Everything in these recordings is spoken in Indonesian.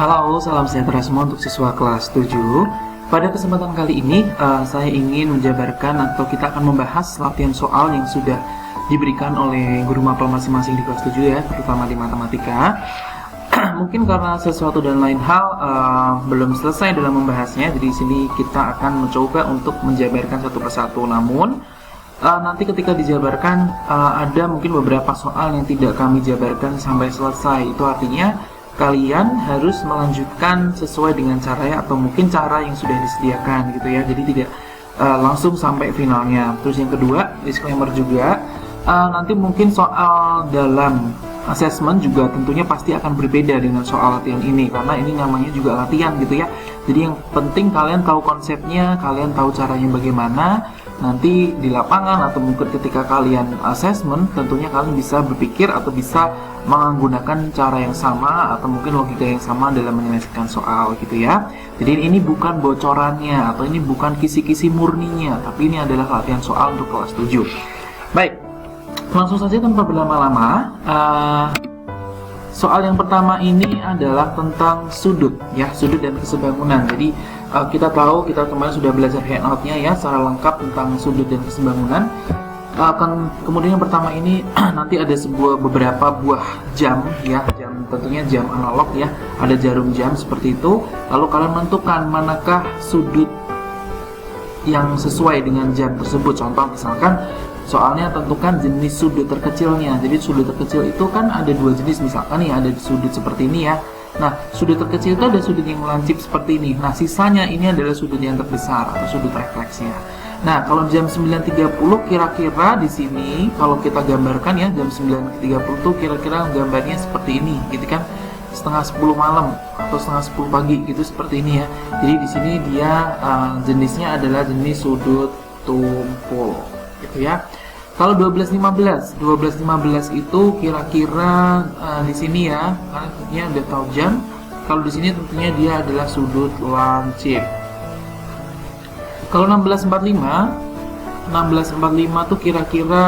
Halo, salam sejahtera semua untuk siswa kelas 7. Pada kesempatan kali ini, saya ingin menjabarkan atau kita akan membahas latihan soal yang sudah diberikan oleh guru mapel masing-masing di kelas 7 ya, terutama di matematika. Mungkin karena sesuatu dan lain hal belum selesai dalam membahasnya, jadi di sini kita akan mencoba untuk menjabarkan satu persatu. Namun, nanti ketika dijabarkan ada mungkin beberapa soal yang tidak kami jabarkan sampai selesai. Itu artinya kalian harus melanjutkan sesuai dengan caranya atau mungkin cara yang sudah disediakan gitu ya. Jadi tidak langsung sampai finalnya. Terus yang kedua, disclaimer juga, nanti mungkin soal dalam assessment juga tentunya pasti akan berbeda dengan soal latihan ini, karena ini namanya juga latihan gitu ya. Jadi yang penting kalian tahu konsepnya, kalian tahu caranya bagaimana. Nanti di lapangan atau mungkin ketika kalian assessment, tentunya kalian bisa berpikir atau bisa menggunakan cara yang sama atau mungkin logika yang sama dalam menyelesaikan soal gitu ya. Jadi ini bukan bocorannya atau ini bukan kisi-kisi murninya, tapi ini adalah latihan soal untuk kelas 7. Baik, langsung saja tanpa berlama-lama. Soal yang pertama ini adalah tentang sudut ya, sudut dan kesebangunan. Jadi kita tahu, kita kemarin sudah belajar handout-nya ya secara lengkap tentang sudut dan kesebangunan. Kemudian yang pertama ini nanti ada beberapa buah jam ya, tentunya jam analog ya, ada jarum jam seperti itu. Lalu kalian menentukan manakah sudut yang sesuai dengan jam tersebut. Contoh misalkan soalnya tentukan jenis sudut terkecilnya. Jadi sudut terkecil itu kan ada dua jenis, misalkan nih ada sudut seperti ini ya. Nah, sudut terkecil itu ada sudut yang melancip seperti ini. Nah, sisanya ini adalah sudut yang terbesar atau sudut refleksnya. Nah, kalau jam 9.30 kira-kira di sini kalau kita gambarkan ya, jam 9.30 tuh kira-kira gambarnya seperti ini, gitu kan? Setengah 10 malam atau setengah 10 pagi gitu seperti ini ya. Jadi di sini dia jenisnya adalah jenis sudut tumpul, gitu ya. Kalau 12.15 itu kira-kira di sini ya, karena tentunya udah tahu jam. Kalau di sini tentunya dia adalah sudut lancip. Kalau 16.45 tuh kira-kira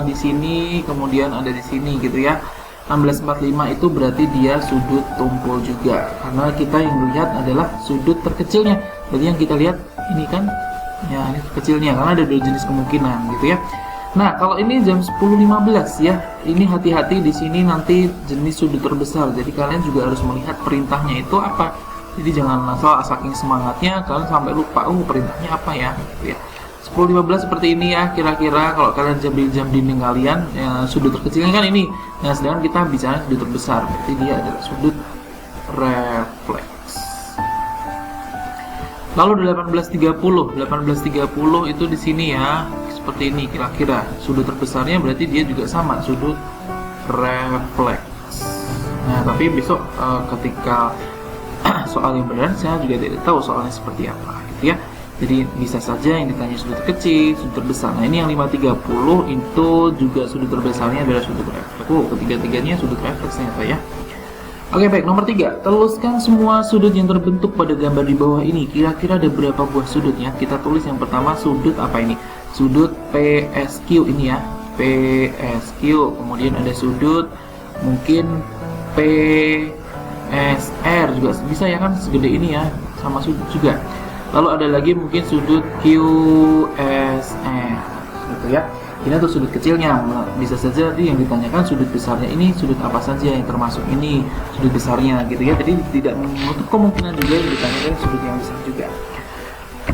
di sini, kemudian ada di sini gitu ya. 16.45 itu berarti dia sudut tumpul juga, karena kita yang lihat adalah sudut terkecilnya. Jadi yang kita lihat ini kan, ya ini kecilnya, karena ada dua jenis kemungkinan gitu ya. Nah, kalau ini jam 10.15 ya, ini hati-hati di sini nanti jenis sudut terbesar. Jadi kalian juga harus melihat perintahnya itu apa. Jadi jangan asal saking semangatnya kalian sampai lupa perintahnya apa ya, gitu ya. 10.15 seperti ini ya, kira-kira kalau kalian jam dinding kalian ya, sudut terkecilnya kan ini. Nah, sedangkan kita bicara sudut terbesar, berarti dia adalah sudut refleks. Lalu 18.30 itu di sini ya, seperti ini kira-kira. Sudut terbesarnya berarti dia juga sama, sudut refleks. Nah, tapi besok ketika soal yang benar saya juga tidak tahu soalnya seperti apa gitu ya. Jadi bisa saja yang ditanya sudut kecil, sudut terbesar. Nah, ini yang 5.30 itu juga sudut terbesarnya adalah sudut refleks. Ketiga-tiganya sudut refleks ternyata ya. Oke, baik, nomor 3. Teluskan semua sudut yang terbentuk pada gambar di bawah ini. Kira-kira ada berapa buah sudut ya? Kita tulis yang pertama sudut apa ini? Sudut PSQ ini ya. PSQ. Kemudian ada sudut mungkin PSR juga bisa ya kan, segede ini ya. Sama sudut juga. Lalu ada lagi mungkin sudut QSR gitu ya. Ini tuh sudut kecilnya, bisa saja yang ditanyakan sudut besarnya ini sudut apa saja yang termasuk ini sudut besarnya gitu ya. Jadi tidak menutup kemungkinan juga yang ditanyakan sudut yang besar juga.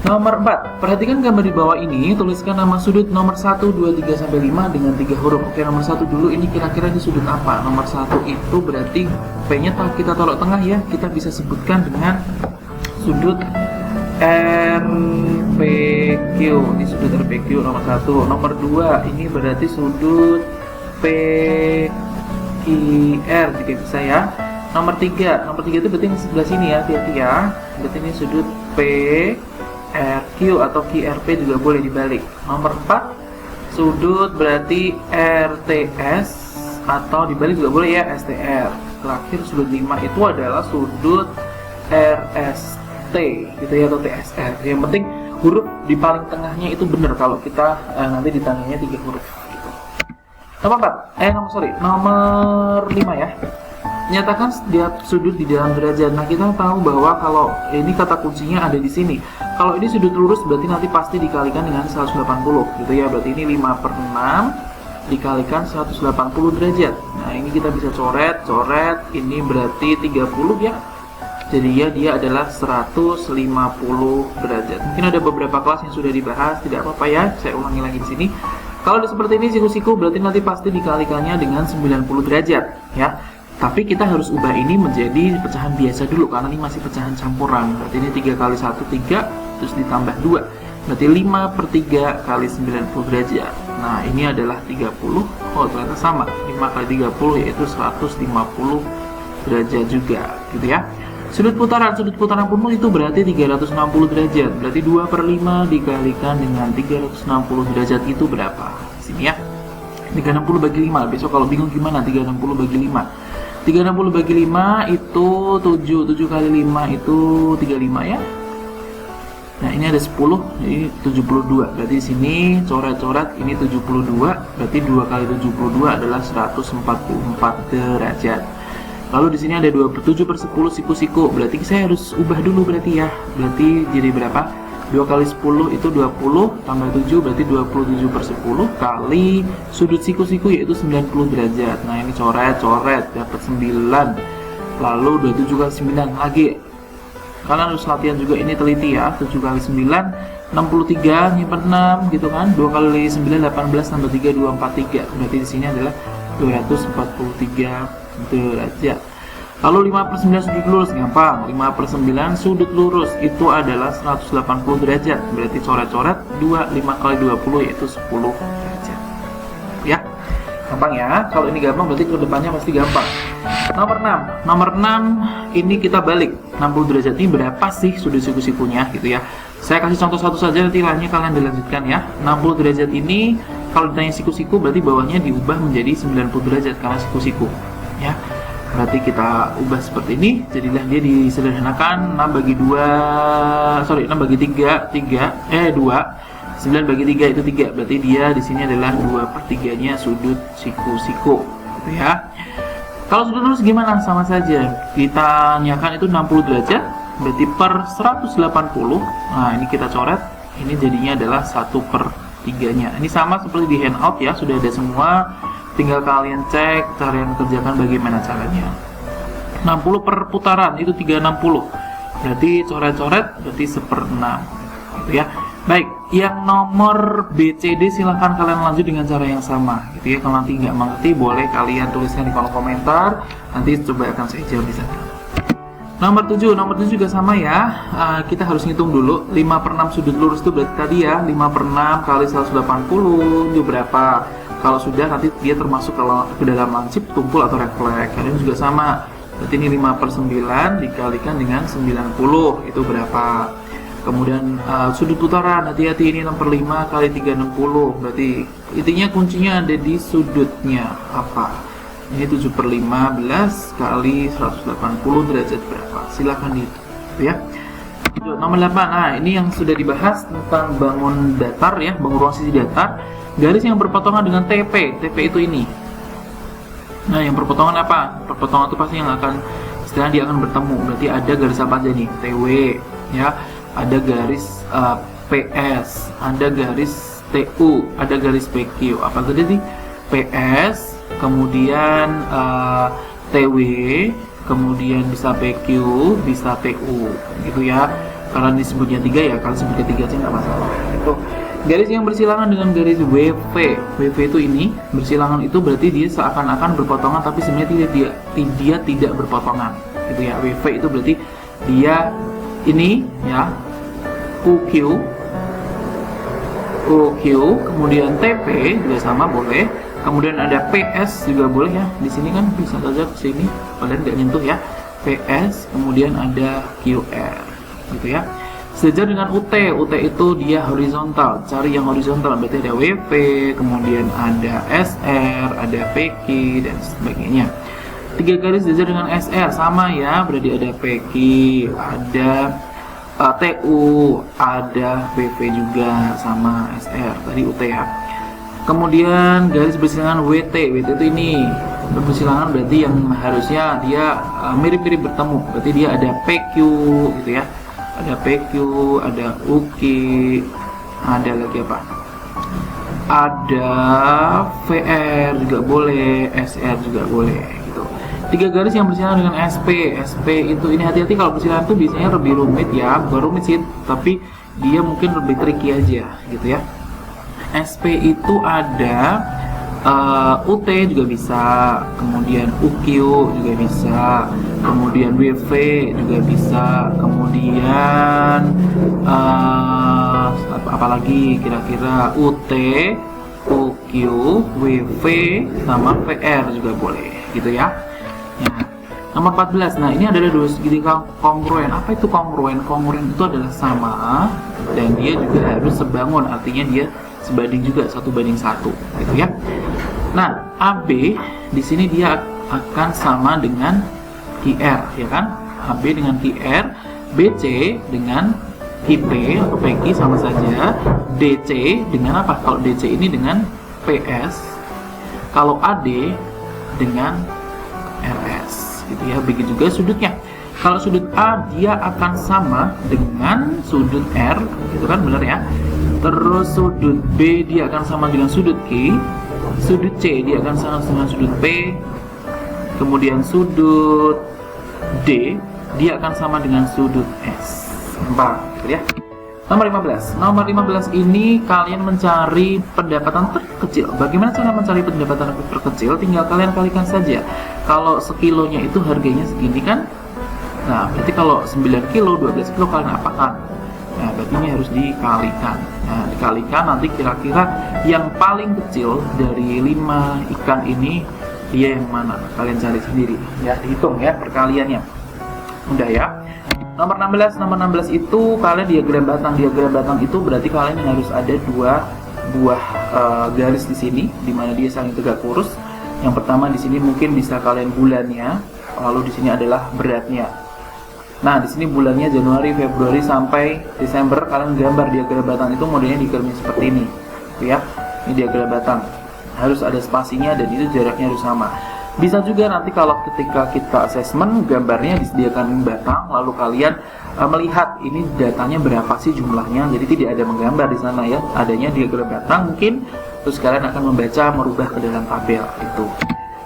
Nomor 4, perhatikan gambar di bawah ini, tuliskan nama sudut nomor 1, 2, 3, sampai 5 dengan 3 huruf. Oke, nomor 1 dulu, ini kira-kira ini sudut apa? Nomor 1 itu berarti P-nya kita taruh tengah ya, kita bisa sebutkan dengan sudut RPQ. Ini sudut RPQ nomor 1. Nomor 2 ini berarti sudut PQR jika bisa ya. Nomor 3 itu berarti yang sebelah sini ya, hati-hati ya. Berarti ini sudut PRQ atau QRP juga boleh dibalik. Nomor 4 sudut berarti RTS atau dibalik juga boleh ya, STR. Terakhir sudut 5 itu adalah sudut RST gitu ya, atau TSR. Yang penting huruf di paling tengahnya itu benar kalau kita nanti ditanyanya 3 huruf gitu. Nomor 5 ya. Nyatakan setiap sudut di dalam derajat. Nah, kita tahu bahwa kalau ini kata kuncinya ada di sini. Kalau ini sudut lurus berarti nanti pasti dikalikan dengan 180 gitu ya. Berarti ini 5/6 dikalikan 180 derajat. Nah, ini kita bisa coret. Ini berarti 30 ya. Jadi ya dia adalah 150 derajat. Mungkin ada beberapa kelas yang sudah dibahas, tidak apa-apa ya. Saya ulangi lagi di sini. Kalau seperti ini siku-siku berarti nanti pasti dikalikannya dengan 90 derajat ya. Tapi kita harus ubah ini menjadi pecahan biasa dulu karena ini masih pecahan campuran. Berarti ini 3 kali 1 3 terus ditambah 2. Berarti 5/3 kali 90 derajat. Nah, ini adalah 30. Oh, ternyata sama. 5 kali 30 yaitu 150 derajat juga, gitu ya. Sudut putaran pun itu berarti 360 derajat. Berarti 2/5 dikalikan dengan 360 derajat itu berapa? Di sini ya. 360 bagi 5. Besok kalau bingung gimana 360 bagi 5. 360 bagi 5 itu 7 kali 5 itu 35 ya. Nah, ini ada 10, jadi 72. Berarti di sini coret-coret ini 72, berarti 2 kali 72 adalah 144 derajat. Lalu di sini ada 27/10 siku-siku. Berarti saya harus ubah dulu berarti ya. Berarti jadi berapa? 2 kali 10 itu 20 tambah 7 berarti 27/10 kali sudut siku-siku yaitu 90 derajat. Nah, ini coret dapat 9. Lalu 27 kali 9 lagi. Kalian harus latihan juga ini teliti ya. 7 kali 9 63 nyimpen 6 gitu kan. 2 kali 9 18 tambah 3 243. Berarti di sini adalah 243 derajat. Lalu 5/9 sudut lurus gampang. 5/9 sudut lurus itu adalah 180 derajat. Berarti coret-coret 2 5 kali 20 yaitu 10 derajat. Ya. Gampang ya. Kalau ini gampang berarti ke depannya pasti gampang. Nomor 6 ini kita balik. 60 derajat ini berapa sih sudut siku-sikunya gitu ya. Saya kasih contoh satu saja, nanti lainnya kalian dilanjutkan ya. 60 derajat ini kalau ditanya siku-siku berarti bawahnya diubah menjadi 90 derajat karena siku-siku ya. Berarti kita ubah seperti ini, jadilah dia disederhanakan 6 bagi 2, 9 bagi 3 itu 3. Berarti dia di sini adalah 2/3-nya sudut siku-siku gitu ya. Kalau sudut lurus gimana? Sama saja. Kita tanyakan itu 60 derajat, berarti per 180. Nah, ini kita coret, ini jadinya adalah 1/3-nya. Ini sama seperti di handout ya, sudah ada semua. Tinggal kalian cek, kalian kerjakan bagaimana caranya. 60 per putaran itu 360. Berarti coret-coret berarti 1/6 gitu ya. Baik, yang nomor B, C, D silahkan kalian lanjut dengan cara yang sama gitu ya. Kalau nanti nggak mengerti boleh kalian tuliskan di kolom komentar. Nanti coba akan saya jawab di sana. Nomor 7 juga sama ya. Kita harus ngitung dulu. 5/6 sudut lurus itu berarti tadi ya 5/6 kali 180 itu berapa? Kalau sudah nanti dia termasuk kalau ke dalam lancip, tumpul atau refleks. Kalian juga sama. Berarti ini 5/9 dikalikan dengan 90 itu berapa? Kemudian sudut putaran, hati-hati ini 6/5 kali 360. Berarti intinya kuncinya ada di sudutnya apa? Ini 7/15 kali 180 derajat berapa? Silahkan dihitung ya. Nomor 8. Nah, ini yang sudah dibahas tentang bangun datar ya, bangun ruang sisi datar. Garis yang berpotongan dengan TP itu ini. Nah, yang berpotongan apa? Perpotongan itu pasti yang akan istilahnya dia akan bertemu. Berarti ada garis apa aja nih? TW ya, ada garis PS, ada garis TU, ada garis PQ. Apa tadi sih? PS, kemudian TW, kemudian bisa PQ, bisa TU gitu ya. Karena disebutnya 3 ya, kalau sebutnya 3 aja nggak masalah. Itu garis yang bersilangan dengan garis WV itu ini bersilangan itu berarti dia seakan-akan berpotongan tapi sebenarnya dia tidak berpotongan gitu ya. WV itu berarti dia ini ya QQ, kemudian TP juga sama boleh, kemudian ada PS juga boleh ya. Di sini kan bisa saja ke sini kalian nggak nyentuh ya. PS, kemudian ada QR gitu ya. Sejajar dengan UT itu dia horizontal, cari yang horizontal berarti ada WP, kemudian ada SR, ada PQ dan sebagainya. 3 garis sejajar dengan SR sama ya, berarti ada PQ, ada TU, ada WP juga sama SR tadi UT ya. Kemudian garis bersilangan WT. WT itu ini bersilangan berarti yang harusnya dia mirip-mirip bertemu. Berarti dia ada PQ gitu ya. Ada PQ, ada UK, ada lagi apa? Ada VR juga boleh, SR juga boleh gitu. 3 garis yang bersilangan dengan SP. SP itu ini hati-hati kalau bersilangan itu biasanya lebih rumit ya, bukan rumit sih, tapi dia mungkin lebih tricky aja gitu ya. SP itu ada UT juga bisa, kemudian UQ juga bisa, kemudian WV juga bisa, kemudian apalagi kira-kira UT, UQ, WV, sama VR juga boleh gitu ya. Nah, nomor 14. Nah, ini adalah dua segitiga kongruen. Apa itu kongruen? Kongruen itu adalah sama dan dia juga harus sebangun, artinya dia sebanding juga 1:1 gitu ya. Nah, AB di sini dia akan sama dengan QR ya kan? AB dengan QR, BC dengan IP atau PQ sama saja, DC dengan apa? Kalau DC ini dengan PS, kalau AD dengan RS gitu ya. Begitu juga sudutnya. Kalau sudut A dia akan sama dengan sudut R gitu kan, benar ya. Terus sudut B dia akan sama dengan sudut Q, sudut C dia akan sama dengan sudut P, kemudian sudut D dia akan sama dengan sudut S. Gampang gitu ya. Nomor 15. Nomor 15 ini kalian mencari pendapatan terkecil. Bagaimana cara mencari pendapatan terkecil? Tinggal kalian kalikan saja. Kalau sekilonya itu harganya segini kan? Nah, berarti kalau 9 kilo, 12 kilo kalian apakan? Nah, berarti ini harus dikalikan. Nah, dikalikan nanti kira-kira yang paling kecil dari 5 ikan ini dia yang mana? Kalian cari sendiri. Ya, dihitung ya perkaliannya. Mudah ya. Nomor 16 itu kalian diagram batang. Diagram batang itu berarti kalian harus ada 2 buah garis di sini di mana dia saling tegak lurus. Yang pertama di sini mungkin bisa kalian bulannya, lalu di sini adalah beratnya. Nah, di sini bulannya Januari, Februari sampai Desember, kalian gambar diagram batang itu modelnya diagram seperti ini. Ya. Ini diagram batang. Harus ada spasinya dan itu jaraknya harus sama. Bisa juga nanti kalau ketika kita assessment gambarnya disediakan batang, lalu kalian melihat ini datanya berapa sih jumlahnya. Jadi tidak ada menggambar di sana ya, adanya diagram batang mungkin, terus kalian akan membaca merubah ke dalam tabel itu.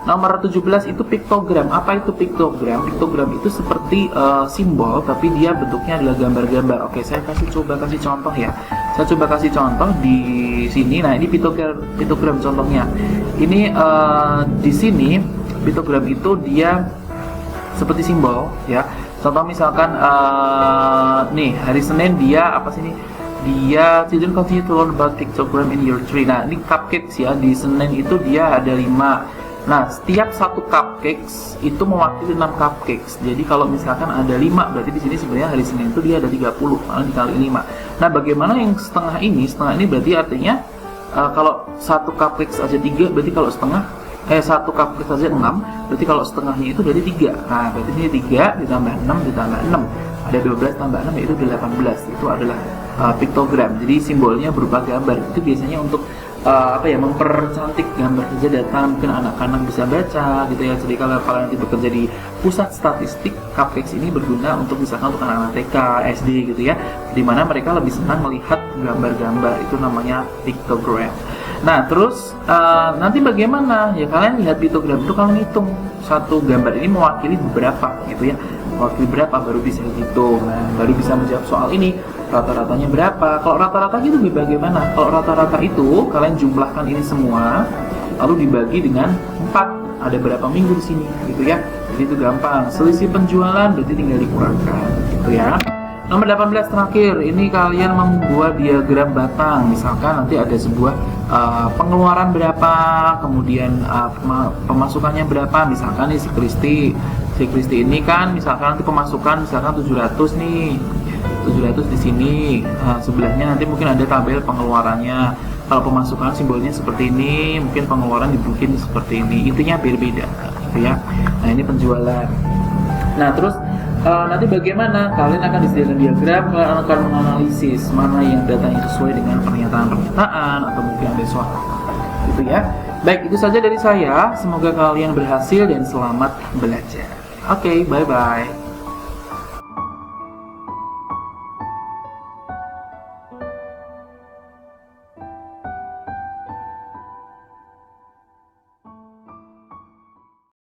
Nomor 17 itu piktogram. Apa itu piktogram? Piktogram itu seperti simbol tapi dia bentuknya adalah gambar-gambar. Oke, saya coba kasih contoh ya. Saya coba kasih contoh di sini. Nah, ini piktogram contohnya. Ini di sini piktogram itu dia seperti simbol ya. Contoh misalkan nih hari Senin dia apa sih ini? Dia children continue to learn about pictogram in your tree. Nah, ini cupcakes ya. Di Senin itu dia ada 5. Nah, setiap satu cupcakes itu mewakili 6 cupcakes. Jadi kalau misalkan ada 5, berarti di sini sebenarnya hari Senin itu dia ada 30, karena dikali 5. Nah, bagaimana yang setengah ini? Setengah ini berarti artinya kalau satu cupcakes aja 3, berarti kalau satu cupcakes saja 6, berarti kalau setengahnya itu berarti 3. Nah, berarti ini 3 ditambah 6 ditambah 6. Ada 12 tambah 6 yaitu 18. Itu adalah piktogram. Jadi simbolnya berupa gambar. Itu biasanya untuk mempercantik gambar kerja data, mungkin anak-anak bisa baca gitu ya. Jadi kalau kalian nanti bekerja di pusat statistik, cupcakes ini berguna untuk misalkan untuk anak-anak TK, SD gitu ya, dimana mereka lebih senang melihat gambar-gambar, itu namanya piktogram. Nah, terus nanti bagaimana ya, kalian lihat piktogram itu kalian hitung satu gambar ini mewakili berapa gitu ya, mewakili berapa baru bisa dihitung. Nah, baru bisa menjawab soal ini rata-ratanya berapa. Kalau rata-rata gitu bagaimana? Kalau rata-rata itu kalian jumlahkan ini semua lalu dibagi dengan 4. Ada berapa minggu di sini gitu ya. Jadi itu gampang. Selisih penjualan berarti tinggal dikurangkan gitu ya. Nomor 18 terakhir, ini kalian membuat diagram batang. Misalkan nanti ada sebuah pengeluaran berapa, kemudian pemasukannya berapa. Misalkan nih si Kristi ini kan misalkan nanti pemasukan misalkan 700 nih. 700 di sini. Sebelahnya nanti mungkin ada tabel pengeluarannya. Kalau pemasukan simbolnya seperti ini, mungkin pengeluaran dibikin seperti ini. Intinya berbeda gitu ya. Nah, ini penjualan. Nah, terus nanti bagaimana? Kalian akan disediakan diagram, kalian akan menganalisis mana yang datanya sesuai dengan pernyataan-pernyataan atau mungkin ada soal gitu ya. Baik, itu saja dari saya. Semoga kalian berhasil dan selamat belajar. Oke, bye-bye.